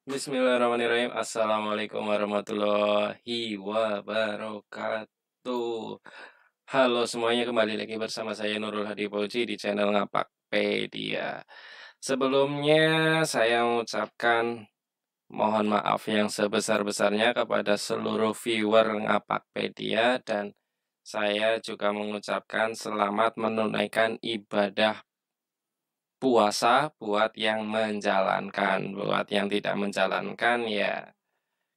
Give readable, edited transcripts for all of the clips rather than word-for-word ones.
Bismillahirrahmanirrahim. Assalamualaikum warahmatullahi wabarakatuh. Halo semuanya, kembali lagi bersama saya Nurul Hadi Fauzi di channel Ngapakpedia. Sebelumnya saya mengucapkan mohon maaf yang sebesar-besarnya kepada seluruh viewer Ngapakpedia, dan saya juga mengucapkan selamat menunaikan ibadah puasa buat yang menjalankan. Buat yang tidak menjalankan, ya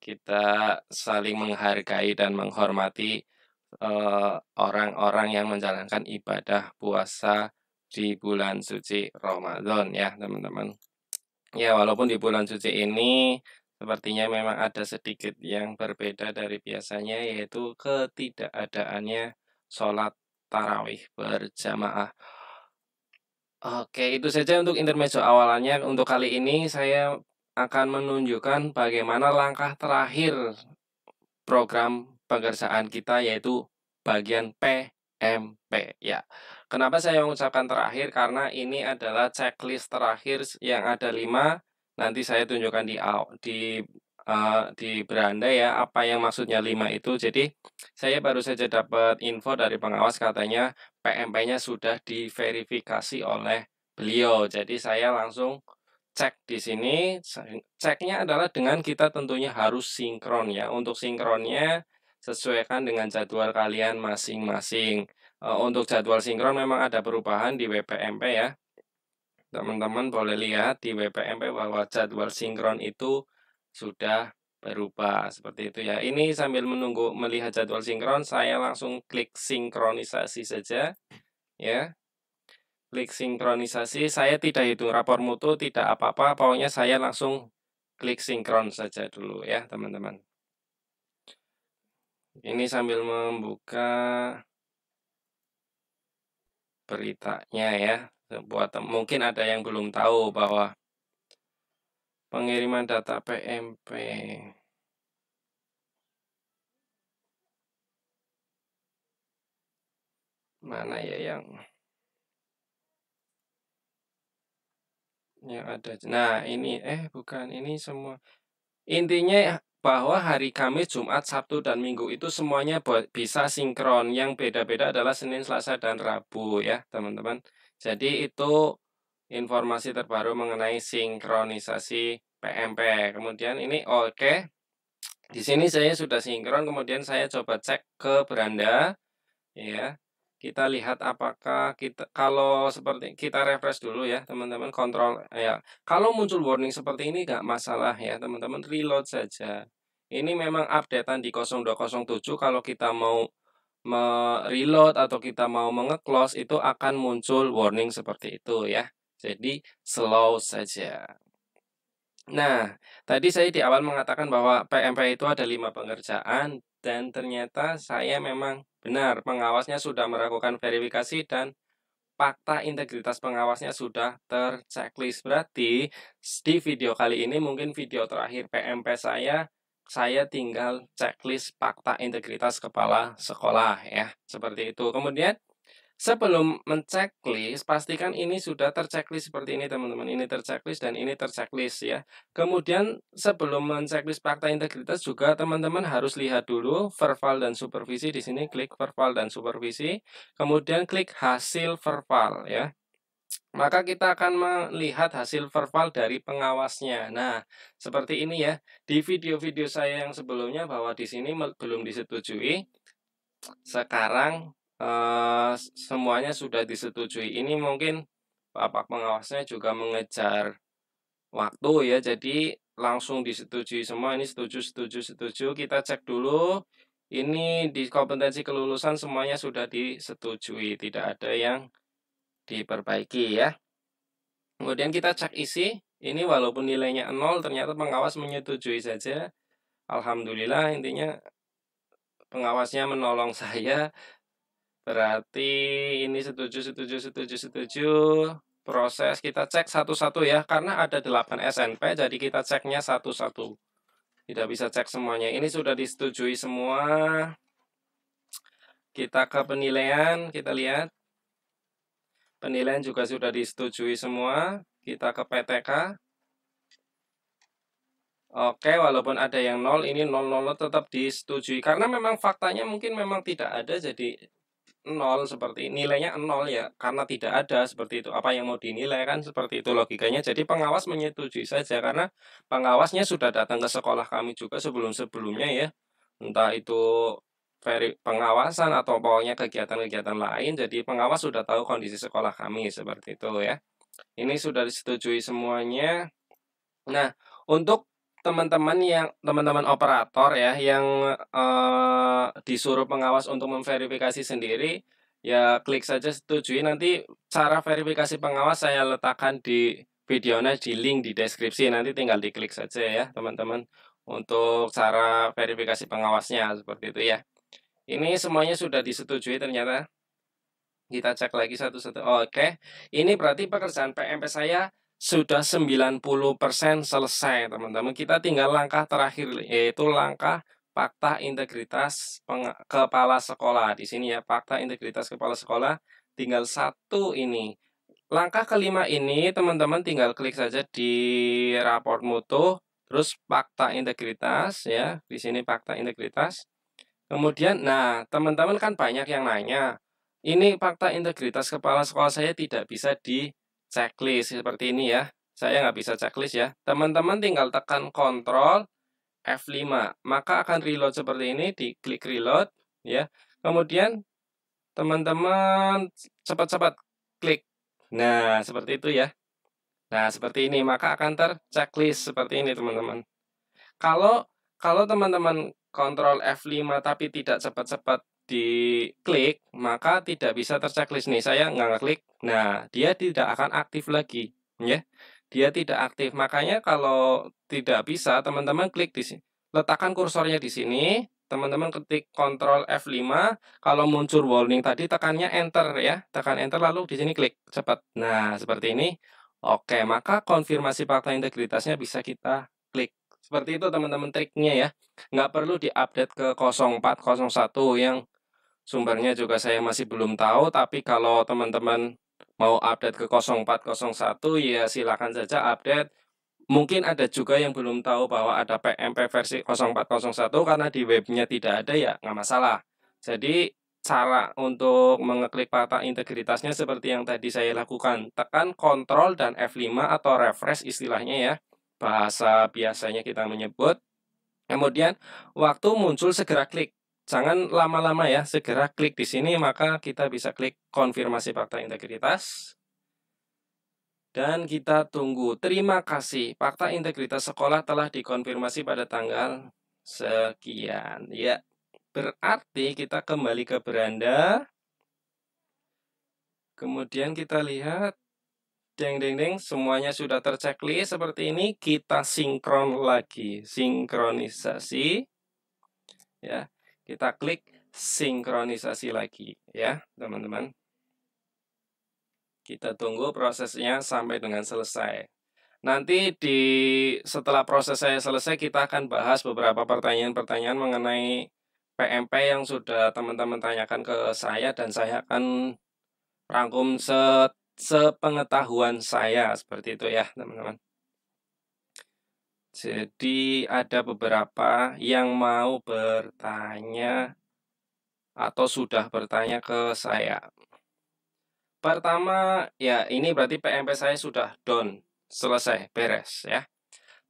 kita saling menghargai dan menghormati orang-orang yang menjalankan ibadah puasa di bulan suci Ramadan ya, teman-teman. Ya, walaupun di bulan suci ini sepertinya memang ada sedikit yang berbeda dari biasanya, yaitu ketidakadaannya sholat tarawih berjamaah. Oke, itu saja untuk intermezzo awalannya. Untuk kali ini saya akan menunjukkan bagaimana langkah terakhir program pekerjaan kita, yaitu bagian PMP ya. Kenapa saya mengucapkan terakhir? Karena ini adalah checklist terakhir yang ada 5. Nanti saya tunjukkan di beranda ya, apa yang maksudnya 5 itu. Jadi saya baru saja dapat info dari pengawas, katanya PMP-nya sudah diverifikasi oleh beliau. Jadi saya langsung cek di sini. Ceknya adalah dengan kita tentunya harus sinkron ya. Untuk sinkronnya sesuaikan dengan jadwal kalian masing-masing. Untuk jadwal sinkron memang ada perubahan di WPMP ya. Teman-teman boleh lihat di WPMP bahwa jadwal sinkron itu sudah berubah seperti itu ya. Ini sambil menunggu melihat jadwal sinkron, saya langsung klik sinkronisasi saja ya. Klik sinkronisasi, saya tidak hitung rapor mutu, tidak apa-apa, pokoknya saya langsung klik sinkron saja dulu ya, teman-teman. Ini sambil membuka beritanya ya. Mungkin ada yang belum tahu bahwa pengiriman data PMP. Mana ya yang ada. Nah, ini bukan, ini semua. Intinya bahwa hari Kamis, Jumat, Sabtu, dan Minggu itu semuanya bisa sinkron. Yang beda-beda adalah Senin, Selasa, dan Rabu ya, teman-teman. Jadi itu informasi terbaru mengenai sinkronisasi PMP. Kemudian ini oke. Di sini saya sudah sinkron, kemudian saya coba cek ke beranda ya. Kita lihat apakah kalau seperti kita refresh dulu ya, teman-teman, kontrol ya. Kalau muncul warning seperti ini nggak masalah ya, teman-teman, reload saja. Ini memang updatean di 0207, kalau kita mau reload atau kita mau menge-close itu akan muncul warning seperti itu ya. Jadi slow saja. Nah, tadi saya di awal mengatakan bahwa PMP itu ada 5 pengerjaan, dan ternyata saya memang benar, pengawasnya sudah melakukan verifikasi dan fakta integritas pengawasnya sudah terchecklist. Berarti di video kali ini mungkin video terakhir PMP saya tinggal checklist fakta integritas kepala sekolah ya, seperti itu. Kemudian sebelum menceklis, pastikan ini sudah terchecklist seperti ini, teman-teman. Ini terchecklist dan ini terchecklist ya. Kemudian sebelum menceklis fakta integritas juga teman-teman harus lihat dulu verval dan supervisi. Di sini klik verval dan supervisi, kemudian klik hasil verval ya. Maka kita akan melihat hasil verval dari pengawasnya. Nah, seperti ini ya. Di video-video saya yang sebelumnya bahwa di sini belum disetujui. Sekarang semuanya sudah disetujui. Ini mungkin Bapak pengawasnya juga mengejar waktu ya, jadi langsung disetujui semua. Ini setuju, setuju, setuju. Kita cek dulu. Ini di kompetensi kelulusan semuanya sudah disetujui, tidak ada yang diperbaiki ya. Kemudian kita cek isi. Ini walaupun nilainya 0, ternyata pengawas menyetujui saja. Alhamdulillah, intinya pengawasnya menolong saya. Berarti ini setuju, setuju, setuju, setuju. Proses kita cek satu-satu ya, karena ada 8 SNP, jadi kita ceknya satu-satu. Tidak bisa cek semuanya. Ini sudah disetujui semua. Kita ke penilaian, kita lihat. Penilaian juga sudah disetujui semua. Kita ke PTK. Oke, walaupun ada yang 0, ini 0, tetap disetujui. Karena memang faktanya mungkin memang tidak ada, jadi 0 seperti nilainya 0 ya, karena tidak ada seperti itu. Apa yang mau dinilai kan seperti itu logikanya. Jadi pengawas menyetujui saja karena pengawasnya sudah datang ke sekolah kami juga sebelum-sebelumnya ya. Entah itu pengawasan atau pokoknya kegiatan-kegiatan lain. Jadi pengawas sudah tahu kondisi sekolah kami seperti itu ya. Ini sudah disetujui semuanya. Nah, untuk teman-teman operator ya yang disuruh pengawas untuk memverifikasi sendiri, ya klik saja setujui. Nanti cara verifikasi pengawas saya letakkan di videonya di link di deskripsi. Nanti tinggal diklik saja ya, teman-teman. Untuk cara verifikasi pengawasnya seperti itu ya. Ini semuanya sudah disetujui ternyata. Kita cek lagi satu-satu. Oke, ini berarti pekerjaan PMP saya sudah 90% selesai, teman-teman. Kita tinggal langkah terakhir, yaitu langkah fakta integritas kepala sekolah. Di sini ya, fakta integritas kepala sekolah. Tinggal satu ini. Langkah kelima ini, teman-teman tinggal klik saja di raport mutu, terus fakta integritas ya. Di sini fakta integritas. Kemudian, nah, teman-teman kan banyak yang nanya, ini fakta integritas kepala sekolah saya tidak bisa di checklist seperti ini ya. Saya nggak bisa checklist ya. Teman-teman tinggal tekan Ctrl F5, maka akan reload seperti ini, diklik reload ya. Kemudian teman-teman cepat-cepat klik. Nah, seperti itu ya. Nah, seperti ini, maka akan terchecklist seperti ini, teman-teman. Kalau kalau teman-teman kontrol F5 tapi tidak cepat-cepat diklik, maka tidak bisa terchecklist nih. Saya nggak ngeklik. Nah, dia tidak akan aktif lagi, ya. Dia tidak aktif. Makanya kalau tidak bisa, teman-teman klik di sini. Letakkan kursornya di sini, teman-teman ketik Ctrl F5, kalau muncul warning tadi tekannya enter ya. Tekan enter lalu di sini klik cepat. Nah, seperti ini. Oke, maka konfirmasi fakta integritasnya bisa kita klik. Seperti itu teman-teman triknya ya. Nggak perlu diupdate ke 0401 yang sumbernya juga saya masih belum tahu. Tapi kalau teman-teman mau update ke 0401 ya silakan saja update. Mungkin ada juga yang belum tahu bahwa ada PMP versi 0401 karena di webnya tidak ada ya nggak masalah. Jadi cara untuk mengeklik fakta integritasnya seperti yang tadi saya lakukan. Tekan Ctrl dan F5 atau refresh istilahnya ya. Bahasa biasanya kita menyebut. Kemudian waktu muncul segera klik. Jangan lama-lama ya, segera klik di sini maka kita bisa klik konfirmasi fakta integritas. Dan kita tunggu. Terima kasih. Fakta integritas sekolah telah dikonfirmasi pada tanggal sekian. Ya, berarti kita kembali ke beranda. Kemudian kita lihat. Deng deng deng, semuanya sudah terchecklist seperti ini. Kita sinkron lagi, sinkronisasi. Ya, kita klik sinkronisasi lagi ya, teman-teman. Kita tunggu prosesnya sampai dengan selesai. Nanti setelah proses saya selesai, kita akan bahas beberapa pertanyaan-pertanyaan mengenai PMP yang sudah teman-teman tanyakan ke saya dan saya akan rangkum sepengetahuan saya seperti itu ya, teman-teman. Jadi ada beberapa yang mau bertanya atau sudah bertanya ke saya. Pertama, ya ini berarti PMP saya sudah done, selesai, beres ya.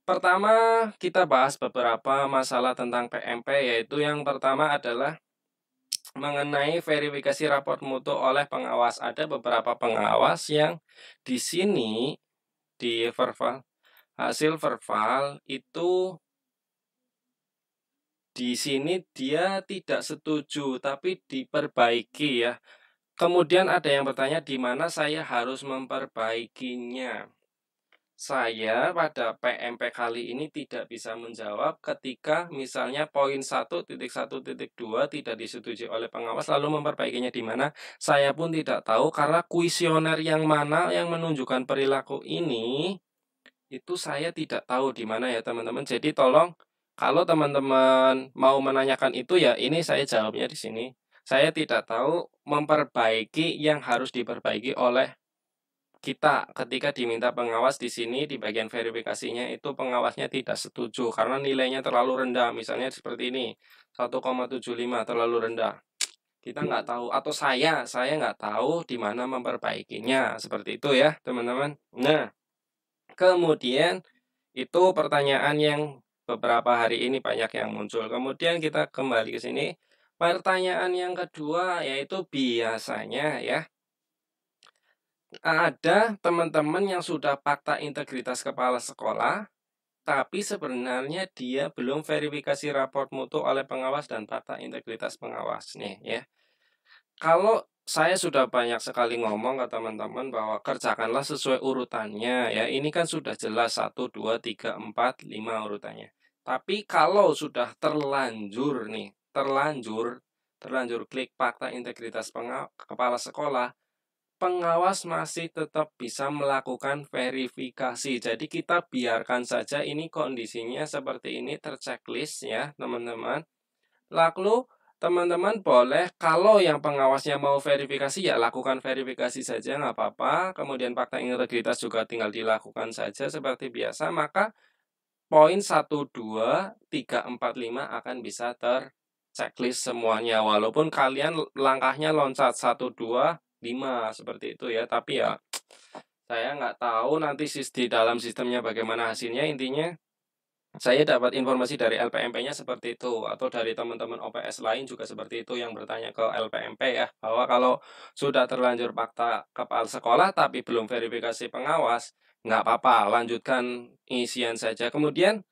Pertama, kita bahas beberapa masalah tentang PMP, yaitu yang pertama adalah mengenai verifikasi raport mutu oleh pengawas. Ada beberapa pengawas yang di sini di hasil verbal itu di sini dia tidak setuju, tapi diperbaiki ya. Kemudian ada yang bertanya di mana saya harus memperbaikinya. Saya pada PMP kali ini tidak bisa menjawab ketika misalnya poin 1.1.2 tidak disetujui oleh pengawas lalu memperbaikinya di mana. Saya pun tidak tahu karena kuesioner yang mana yang menunjukkan perilaku ini itu saya tidak tahu di mana ya teman-teman. Jadi tolong kalau teman-teman mau menanyakan itu ya ini saya jawabnya di sini. Saya tidak tahu memperbaiki yang harus diperbaiki oleh kita ketika diminta pengawas di sini di bagian verifikasinya itu pengawasnya tidak setuju karena nilainya terlalu rendah, misalnya seperti ini, 1,75 terlalu rendah. Kita nggak tahu atau saya nggak tahu di mana memperbaikinya, seperti itu ya, teman-teman. Nah, kemudian itu pertanyaan yang beberapa hari ini banyak yang muncul. Kemudian kita kembali ke sini. Pertanyaan yang kedua yaitu biasanya ya, ada teman-teman yang sudah fakta integritas kepala sekolah, tapi sebenarnya dia belum verifikasi raport mutu oleh pengawas dan fakta integritas pengawas nih ya. Kalau saya sudah banyak sekali ngomong ke teman-teman bahwa kerjakanlah sesuai urutannya ya. Ini kan sudah jelas 1, 2, 3, 4, 5 urutannya. Tapi kalau sudah terlanjur nih, terlanjur klik fakta integritas kepala sekolah, pengawas masih tetap bisa melakukan verifikasi. Jadi kita biarkan saja ini kondisinya seperti ini terchecklist ya teman-teman. Lalu teman-teman boleh kalau yang pengawasnya mau verifikasi ya lakukan verifikasi saja nggak apa-apa. Kemudian fakta integritas juga tinggal dilakukan saja seperti biasa. Maka poin 1, 2, 3, 4, 5 akan bisa terchecklist semuanya. Walaupun kalian langkahnya loncat 1, 2, 5 seperti itu ya. Tapi ya saya nggak tahu nanti di dalam sistemnya bagaimana hasilnya. Intinya saya dapat informasi dari LPMP-nya seperti itu, atau dari teman-teman OPS lain juga seperti itu yang bertanya ke LPMP ya, bahwa kalau sudah terlanjur fakta kepala sekolah tapi belum verifikasi pengawas, nggak apa-apa, lanjutkan isian saja. Kemudian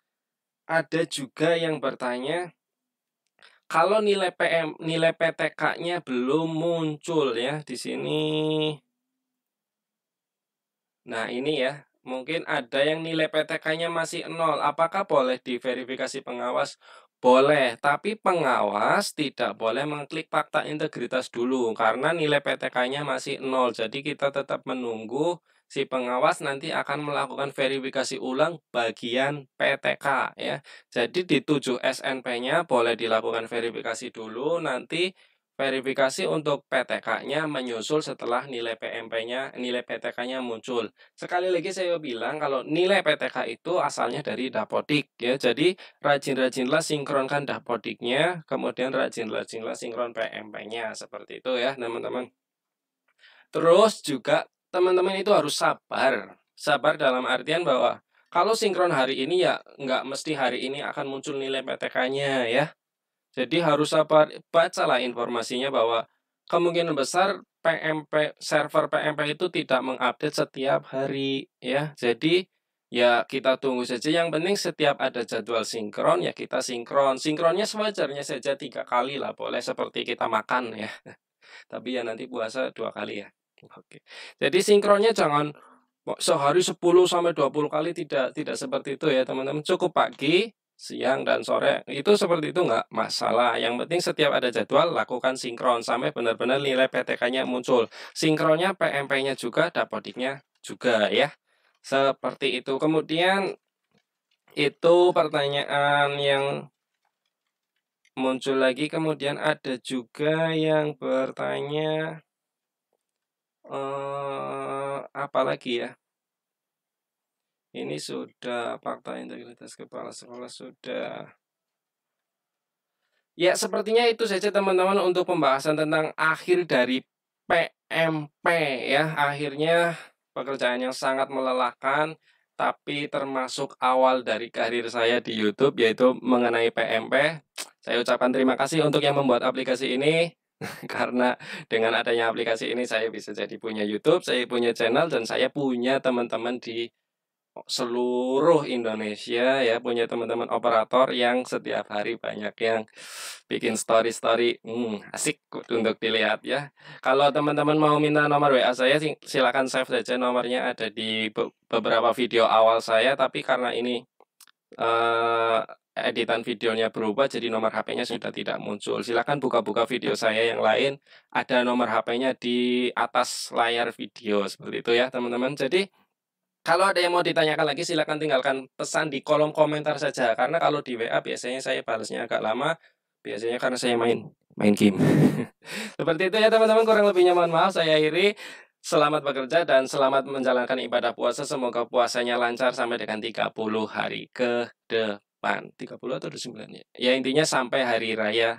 ada juga yang bertanya, kalau nilai PTK-nya belum muncul ya di sini. Nah ini ya, mungkin ada yang nilai PTK-nya masih 0. Apakah boleh diverifikasi pengawas? Boleh, tapi pengawas tidak boleh mengklik fakta integritas dulu karena nilai PTK-nya masih 0. Jadi kita tetap menunggu si pengawas nanti akan melakukan verifikasi ulang bagian PTK ya. Jadi di 7 SNP-nya boleh dilakukan verifikasi dulu, nanti verifikasi untuk PTK-nya menyusul setelah nilai nilai PTK-nya muncul. Sekali lagi saya bilang kalau nilai PTK itu asalnya dari Dapodik ya. Jadi rajin-rajinlah sinkronkan Dapodiknya, kemudian rajin-rajinlah sinkron PMP-nya seperti itu ya, teman-teman. Terus juga teman-teman itu harus sabar. Sabar dalam artian bahwa kalau sinkron hari ini ya nggak mesti hari ini akan muncul nilai PTK-nya ya. Jadi harus sabar, bacalah informasinya bahwa kemungkinan besar server PMP itu tidak mengupdate setiap hari ya. Jadi ya kita tunggu saja. Yang penting setiap ada jadwal sinkron ya kita sinkron. Sinkronnya sewajarnya saja 3 kali lah, boleh seperti kita makan ya. Tapi ya nanti puasa 2 kali ya. Oke. Jadi sinkronnya jangan sehari 10 sampai 20 kali, tidak seperti itu ya teman-teman. Cukup pagi, siang dan sore itu seperti itu nggak masalah. Yang penting setiap ada jadwal lakukan sinkron sampai benar-benar nilai PTK-nya muncul. Sinkronnya PMP-nya juga, Dapodiknya juga ya. Seperti itu. Kemudian itu pertanyaan yang muncul lagi. Kemudian ada juga yang bertanya apa lagi ya? Ini sudah fakta integritas kepala sekolah sudah. Ya, sepertinya itu saja teman-teman untuk pembahasan tentang akhir dari PMP ya. Akhirnya pekerjaan yang sangat melelahkan, tapi termasuk awal dari karir saya di YouTube yaitu mengenai PMP. Saya ucapkan terima kasih untuk yang membuat aplikasi ini. Karena dengan adanya aplikasi ini saya bisa jadi punya YouTube, saya punya channel, dan saya punya teman-teman di seluruh Indonesia ya, punya teman-teman operator yang setiap hari banyak yang bikin story-story asik untuk dilihat ya. Kalau teman-teman mau minta nomor WA saya silakan save saja, nomornya ada di beberapa video awal saya, tapi karena ini editan videonya berubah jadi nomor HP-nya sudah tidak muncul. Silakan buka-buka video saya yang lain, ada nomor HP-nya di atas layar video seperti itu ya teman-teman. Jadi kalau ada yang mau ditanyakan lagi silakan tinggalkan pesan di kolom komentar saja. Karena kalau di WA biasanya saya balasnya agak lama, biasanya karena saya main game. Seperti itu ya teman-teman, kurang lebihnya mohon maaf, saya akhiri. Selamat bekerja dan selamat menjalankan ibadah puasa. Semoga puasanya lancar sampai dengan 30 hari ke depan. 30 atau 29 ya? Ya intinya sampai hari raya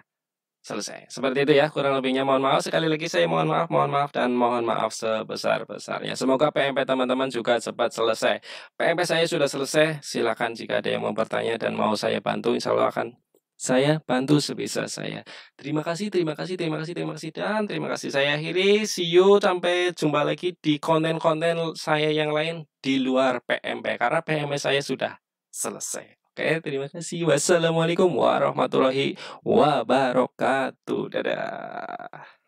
selesai. Seperti itu ya, kurang lebihnya mohon maaf. Sekali lagi saya mohon maaf, dan mohon maaf sebesar-besarnya. Semoga PMP teman-teman juga cepat selesai. PMP saya sudah selesai, silakan jika ada yang mau bertanya dan mau saya bantu, insya Allah akan saya bantu sebisa saya. Terima kasih, terima kasih, terima kasih, terima kasih, dan terima kasih. Saya akhiri, see you, sampai jumpa lagi di konten-konten saya yang lain di luar PMP, karena PMP saya sudah selesai. Oke, terima kasih. Wassalamualaikum warahmatullahi wabarakatuh. Dadah.